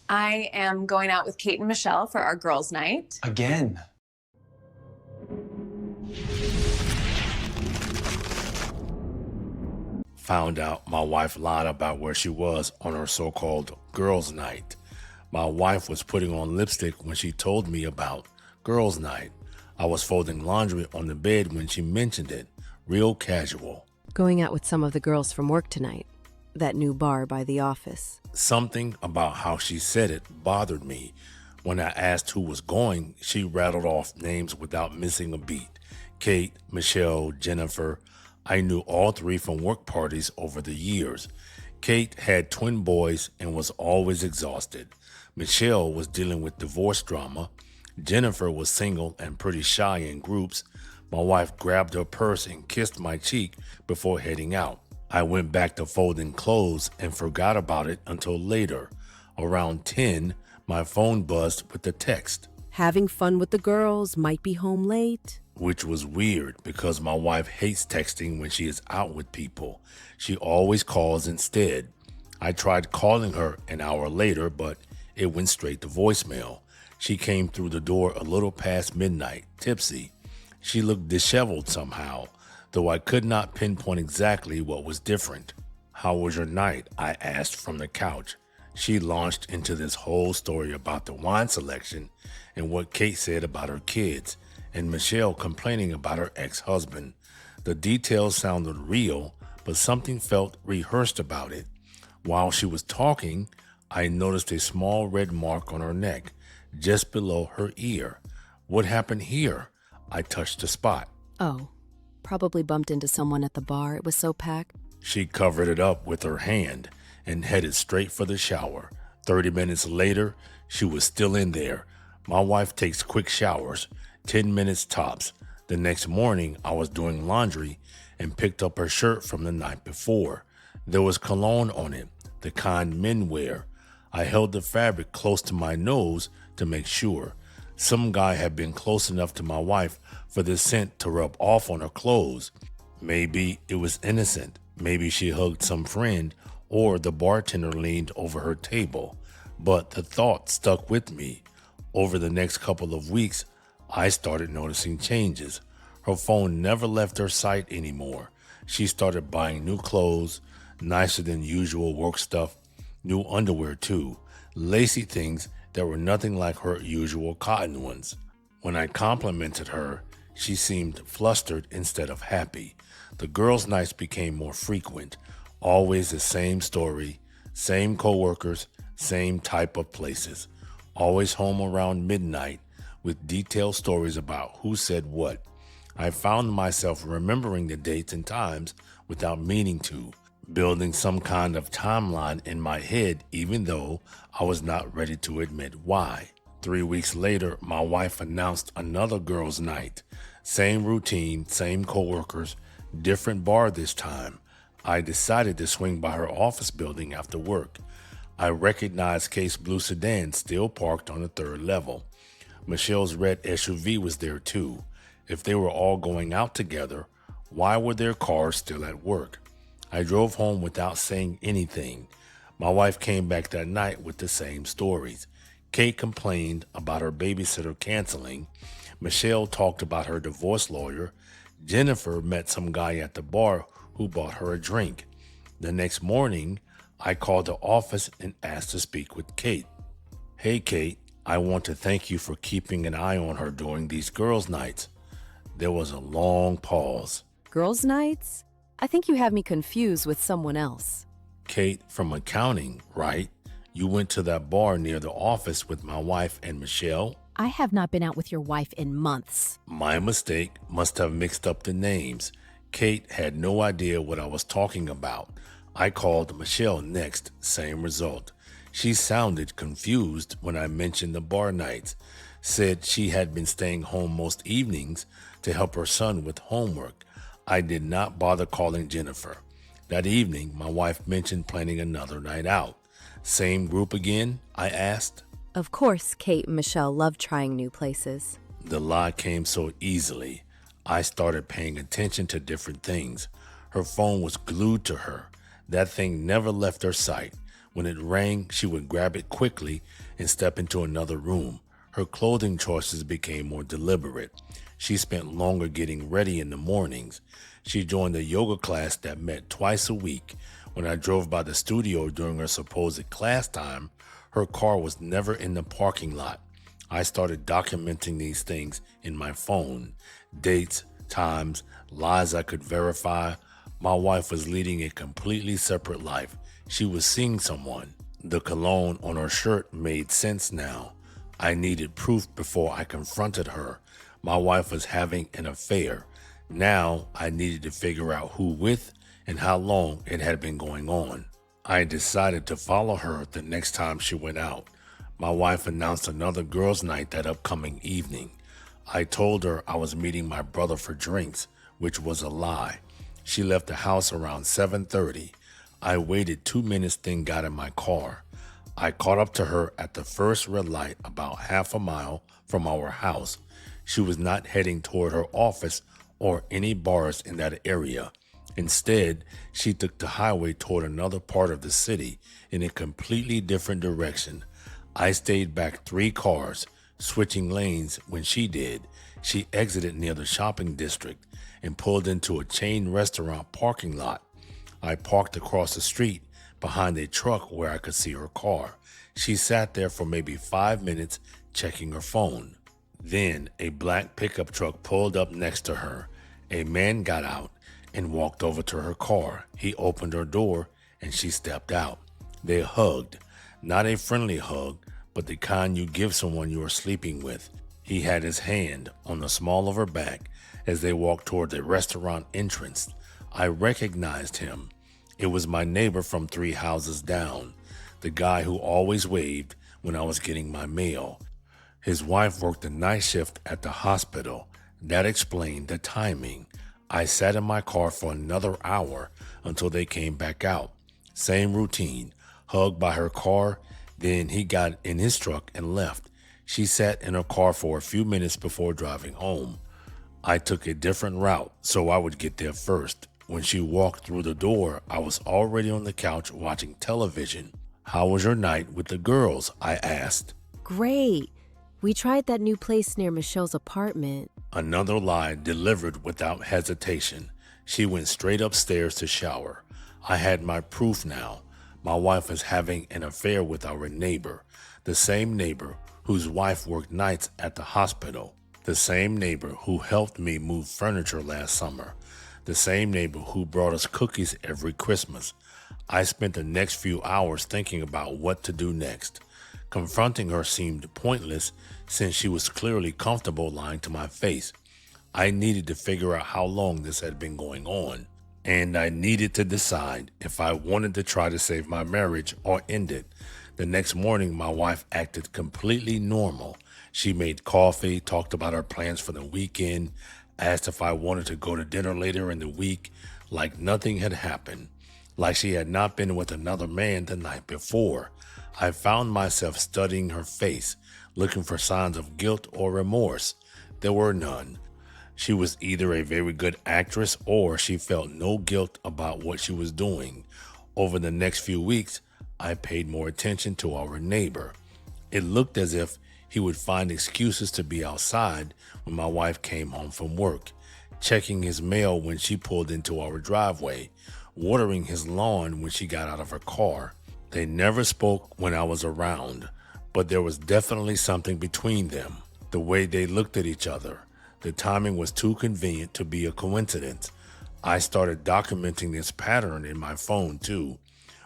I am going out with Kate and Michelle for our girls' night. Again. Found out my wife lied about where she was on her so-called girls' night. My wife was putting on lipstick when she told me about girls' night. I was folding laundry on the bed when she mentioned it. Real casual. Going out with some of the girls from work tonight. That new bar by the office. Something about how she said it bothered me. When I asked who was going, she rattled off names without missing a beat. Kate, Michelle, Jennifer. I knew all three from work parties over the years. Kate had twin boys and was always exhausted. Michelle was dealing with divorce drama. Jennifer was single and pretty shy in groups. My wife grabbed her purse and kissed my cheek before heading out. I went back to folding clothes and forgot about it until later. Around 10, my phone buzzed with a text. Having fun with the girls, might be home late. Which was weird because my wife hates texting when she is out with people. She always calls instead. I tried calling her an hour later, but it went straight to voicemail. She came through the door a little past midnight, tipsy. She looked disheveled somehow, though I could not pinpoint exactly what was different. How was your night? I asked from the couch. She launched into this whole story about the wine selection and what Kate said about her kids, and Michelle complaining about her ex-husband. The details sounded real, but something felt rehearsed about it. While she was talking, I noticed a small red mark on her neck, just below her ear. What happened here? I touched the spot. Oh, probably bumped into someone at the bar. It was so packed. She covered it up with her hand and headed straight for the shower. 30 minutes later, she was still in there. My wife takes quick showers, 10 minutes tops. The next morning, I was doing laundry and picked up her shirt from the night before. There was cologne on it, the kind men wear. I held the fabric close to my nose to make sure. Some guy had been close enough to my wife for the scent to rub off on her clothes. Maybe it was innocent. Maybe she hugged some friend or the bartender leaned over her table. But the thought stuck with me. Over the next couple of weeks, I started noticing changes. Her phone never left her sight anymore. She started buying new clothes, nicer than usual work stuff, new underwear too, lacy things that were nothing like her usual cotton ones. When I complimented her, she seemed flustered instead of happy. The girls' nights became more frequent, always the same story, same coworkers, same type of places, always home around midnight with detailed stories about who said what. I found myself remembering the dates and times without meaning to, building some kind of timeline in my head even though I was not ready to admit why. 3 weeks later, my wife announced another girls' night. Same routine, same coworkers, different bar this time. I decided to swing by her office building after work. I recognized Kate's blue sedan still parked on the third level. Michelle's red SUV was there too. If they were all going out together, why were their cars still at work? I drove home without saying anything. My wife came back that night with the same stories. Kate complained about her babysitter canceling. Michelle talked about her divorce lawyer. Jennifer met some guy at the bar who bought her a drink. The next morning, I called the office and asked to speak with Kate. Hey Kate, I want to thank you for keeping an eye on her during these girls' nights. There was a long pause. Girls' nights? I think you have me confused with someone else. Kate, from accounting, right? You went to that bar near the office with my wife and Michelle? I have not been out with your wife in months. My mistake, must have mixed up the names. Kate had no idea what I was talking about. I called Michelle next, same result. She sounded confused when I mentioned the bar nights, said she had been staying home most evenings to help her son with homework. I did not bother calling Jennifer. That evening, my wife mentioned planning another night out. Same group again? I asked. Of course, Kate and Michelle love trying new places. The lie came so easily. I started paying attention to different things. Her phone was glued to her. That thing never left her sight. When it rang, she would grab it quickly and step into another room. Her clothing choices became more deliberate. She spent longer getting ready in the mornings. She joined a yoga class that met twice a week. When I drove by the studio during her supposed class time, her car was never in the parking lot. I started documenting these things in my phone. Dates, times, lies I could verify. My wife was leading a completely separate life. She was seeing someone. The cologne on her shirt made sense now. I needed proof before I confronted her. My wife was having an affair. Now I needed to figure out who with and how long it had been going on. I decided to follow her the next time she went out. My wife announced another girls' night that upcoming evening. I told her I was meeting my brother for drinks, which was a lie. She left the house around 7:30. I waited 2 minutes, then got in my car. I caught up to her at the first red light about half a mile from our house. She was not heading toward her office or any bars in that area. Instead, she took the highway toward another part of the city in a completely different direction. I stayed back 3 cars, switching lanes when she did. She exited near the shopping district and pulled into a chain restaurant parking lot. I parked across the street behind a truck where I could see her car. She sat there for maybe 5 minutes checking her phone. Then a black pickup truck pulled up next to her. A man got out and walked over to her car. He opened her door and she stepped out. They hugged. Not a friendly hug, but the kind you give someone you are sleeping with. He had his hand on the small of her back as they walked toward the restaurant entrance. I recognized him. It was my neighbor from 3 houses down, the guy who always waved when I was getting my mail. His wife worked the night shift at the hospital. That explained the timing. I sat in my car for another hour until they came back out. Same routine, hugged by her car. Then he got in his truck and left. She sat in her car for a few minutes before driving home. I took a different route so I would get there first. When she walked through the door, I was already on the couch watching television. "How was your night with the girls?" I asked. Great. We tried that new place near Michelle's apartment. Another lie delivered without hesitation. She went straight upstairs to shower. I had my proof now. My wife was having an affair with our neighbor, the same neighbor whose wife worked nights at the hospital, the same neighbor who helped me move furniture last summer, the same neighbor who brought us cookies every Christmas. I spent the next few hours thinking about what to do next. Confronting her seemed pointless since she was clearly comfortable lying to my face. I needed to figure out how long this had been going on, and I needed to decide if I wanted to try to save my marriage or end it. The next morning, my wife acted completely normal. She made coffee, talked about her plans for the weekend, asked if I wanted to go to dinner later in the week, like nothing had happened, like she had not been with another man the night before. I found myself studying her face, looking for signs of guilt or remorse. There were none. She was either a very good actress or she felt no guilt about what she was doing. Over the next few weeks, I paid more attention to our neighbor. It looked as if he would find excuses to be outside when my wife came home from work, checking his mail when she pulled into our driveway, watering his lawn when she got out of her car. They never spoke when I was around, but there was definitely something between them. The way they looked at each other. The timing was too convenient to be a coincidence. I started documenting this pattern in my phone too.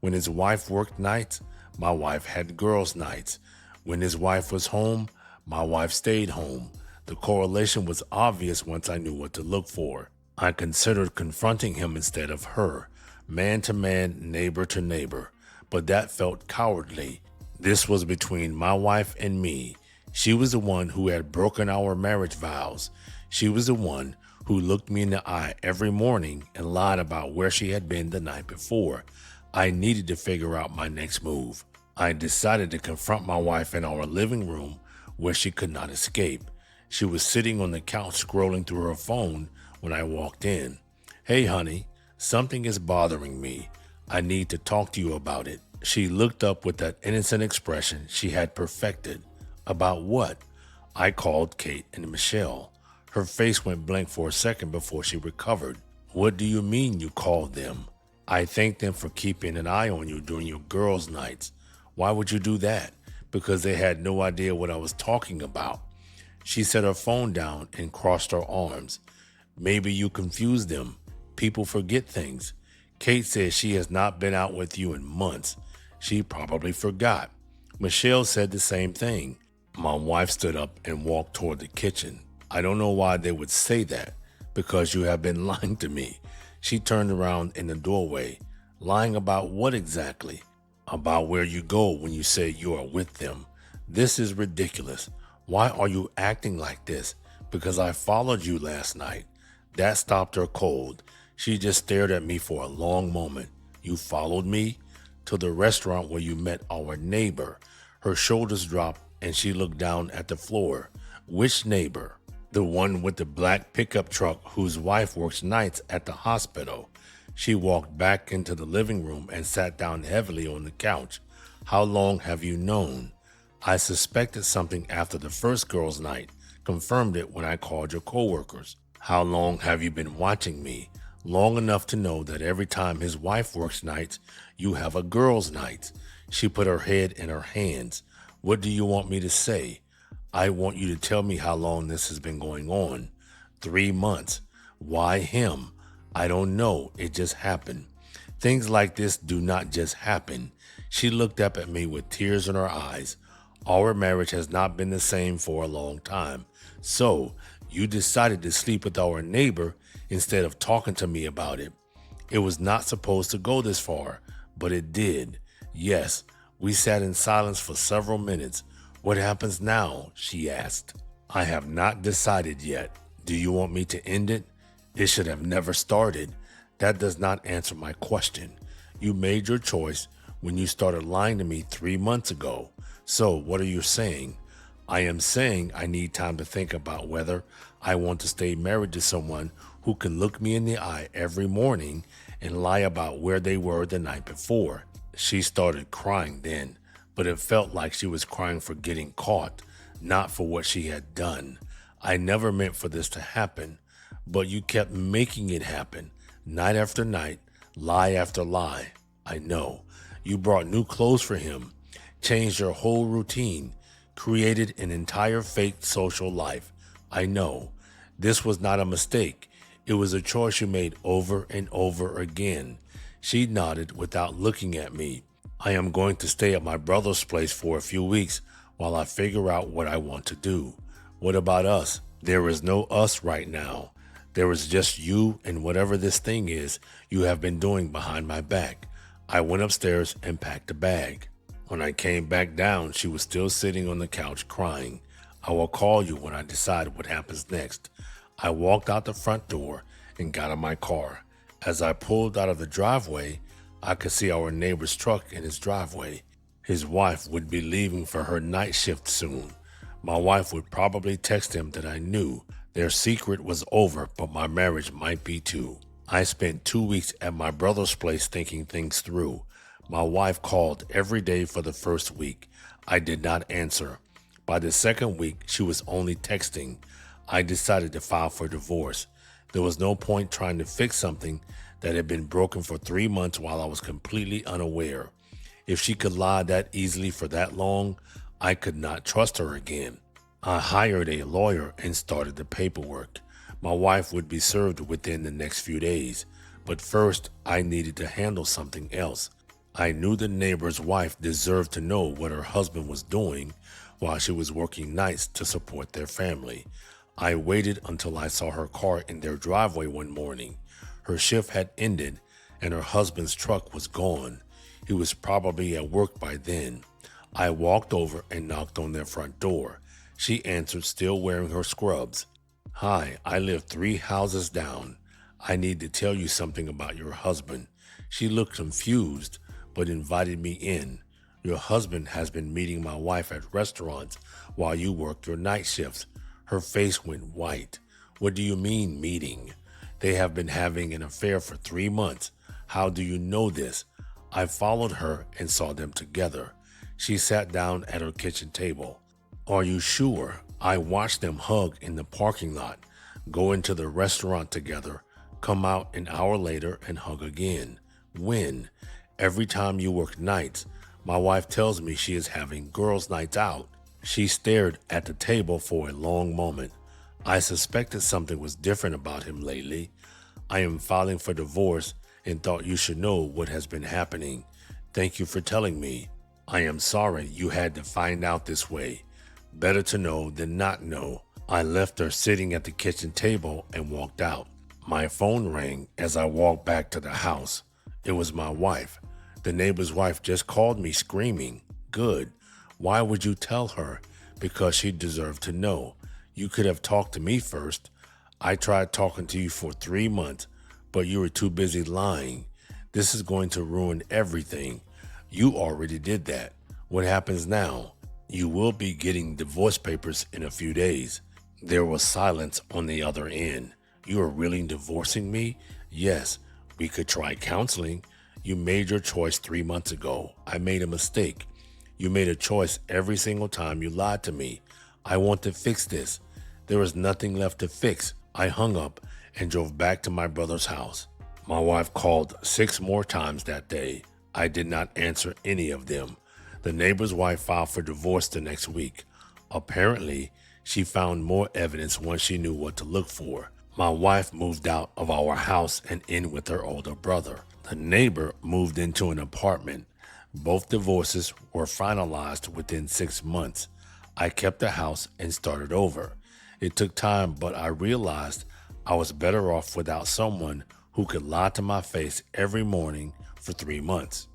When his wife worked nights, my wife had girls' nights. When his wife was home, my wife stayed home. The correlation was obvious once I knew what to look for. I considered confronting him instead of her, man to man, neighbor to neighbor, but that felt cowardly. This was between my wife and me. She was the one who had broken our marriage vows. She was the one who looked me in the eye every morning and lied about where she had been the night before. I needed to figure out my next move. I decided to confront my wife in our living room where she could not escape. She was sitting on the couch scrolling through her phone when I walked in. "Hey honey, something is bothering me. I need to talk to you about it." She looked up with that innocent expression she had perfected. About what? I called Kate and Michelle. Her face went blank for a second before she recovered. What do you mean you called them? I thanked them for keeping an eye on you during your girls' nights. Why would you do that? Because they had no idea what I was talking about. She set her phone down and crossed her arms. Maybe you confused them. People forget things. Kate says she has not been out with you in months. She probably forgot. Michelle said the same thing. My wife stood up and walked toward the kitchen. I don't know why they would say that, because you have been lying to me. She turned around in the doorway. Lying about what exactly? About where you go when you say you are with them. This is ridiculous. Why are you acting like this? Because I followed you last night. That stopped her cold. She just stared at me for a long moment. You followed me? To the restaurant where you met our neighbor. Her shoulders dropped and she looked down at the floor. Which neighbor? The one with the black pickup truck whose wife works nights at the hospital. She walked back into the living room and sat down heavily on the couch. How long have you known? I suspected something after the first girls' night, confirmed it when I called your coworkers. How long have you been watching me? Long enough to know that every time his wife works nights, you have a girls' night. She put her head in her hands. What do you want me to say? I want you to tell me how long this has been going on. 3 months. Why him? I don't know. It just happened. Things like this do not just happen. She looked up at me with tears in her eyes. Our marriage has not been the same for a long time. So, you decided to sleep with our neighbor instead of talking to me about it. It was not supposed to go this far, but it did. Yes, we sat in silence for several minutes. What happens now? She asked. I have not decided yet. Do you want me to end it? It should have never started. That does not answer my question. You made your choice when you started lying to me 3 months ago. So what are you saying? I am saying I need time to think about whether I want to stay married to someone who can look me in the eye every morning and lie about where they were the night before. She started crying then, but it felt like she was crying for getting caught, not for what she had done. I never meant for this to happen, but you kept making it happen, night after night, lie after lie. I know. You brought new clothes for him, changed your whole routine, created an entire fake social life. I know. This was not a mistake. It was a choice you made over and over again. She nodded without looking at me. I am going to stay at my brother's place for a few weeks while I figure out what I want to do. What about us? There is no us right now. There is just you and whatever this thing is you have been doing behind my back. I went upstairs and packed a bag. When I came back down, she was still sitting on the couch crying. I will call you when I decide what happens next. I walked out the front door and got in my car. As I pulled out of the driveway, I could see our neighbor's truck in his driveway. His wife would be leaving for her night shift soon. My wife would probably text him that I knew their secret was over, but my marriage might be too. I spent 2 weeks at my brother's place thinking things through. My wife called every day for the first week. I did not answer. By the second week, she was only texting. I decided to file for divorce. There was no point trying to fix something that had been broken for 3 months while I was completely unaware. If she could lie that easily for that long, I could not trust her again. I hired a lawyer and started the paperwork. My wife would be served within the next few days, but first I needed to handle something else. I knew the neighbor's wife deserved to know what her husband was doing while she was working nights to support their family. I waited until I saw her car in their driveway one morning. Her shift had ended and her husband's truck was gone. He was probably at work by then. I walked over and knocked on their front door. She answered, still wearing her scrubs. Hi, I live 3 houses down. I need to tell you something about your husband. She looked confused, but invited me in. Your husband has been meeting my wife at restaurants while you work your night shifts. Her face went white. What do you mean, meeting? They have been having an affair for 3 months. How do you know this? I followed her and saw them together. She sat down at her kitchen table. Are you sure? I watched them hug in the parking lot, go into the restaurant together, come out an hour later and hug again. When? Every time you work nights, my wife tells me she is having girls' nights out. She stared at the table for a long moment. I suspected something was different about him lately. I am filing for divorce and thought you should know what has been happening. Thank you for telling me. I am sorry you had to find out this way. Better to know than not know. I left her sitting at the kitchen table and walked out. My phone rang as I walked back to the house. It was my wife. The neighbor's wife just called me screaming. Good. Why would you tell her? Because she deserved to know. You could have talked to me first. I tried talking to you for 3 months, but you were too busy lying. This is going to ruin everything. You already did that. What happens now? You will be getting divorce papers in a few days. There was silence on the other end. You are really divorcing me? Yes, we could try counseling. You made your choice 3 months ago. I made a mistake. You made a choice every single time you lied to me. I want to fix this. There was nothing left to fix. I hung up and drove back to my brother's house. My wife called 6 more times that day. I did not answer any of them. The neighbor's wife filed for divorce the next week. Apparently, she found more evidence once she knew what to look for. My wife moved out of our house and in with her older brother. The neighbor moved into an apartment. Both divorces were finalized within 6 months. I kept the house and started over. It took time, but I realized I was better off without someone who could lie to my face every morning for 3 months.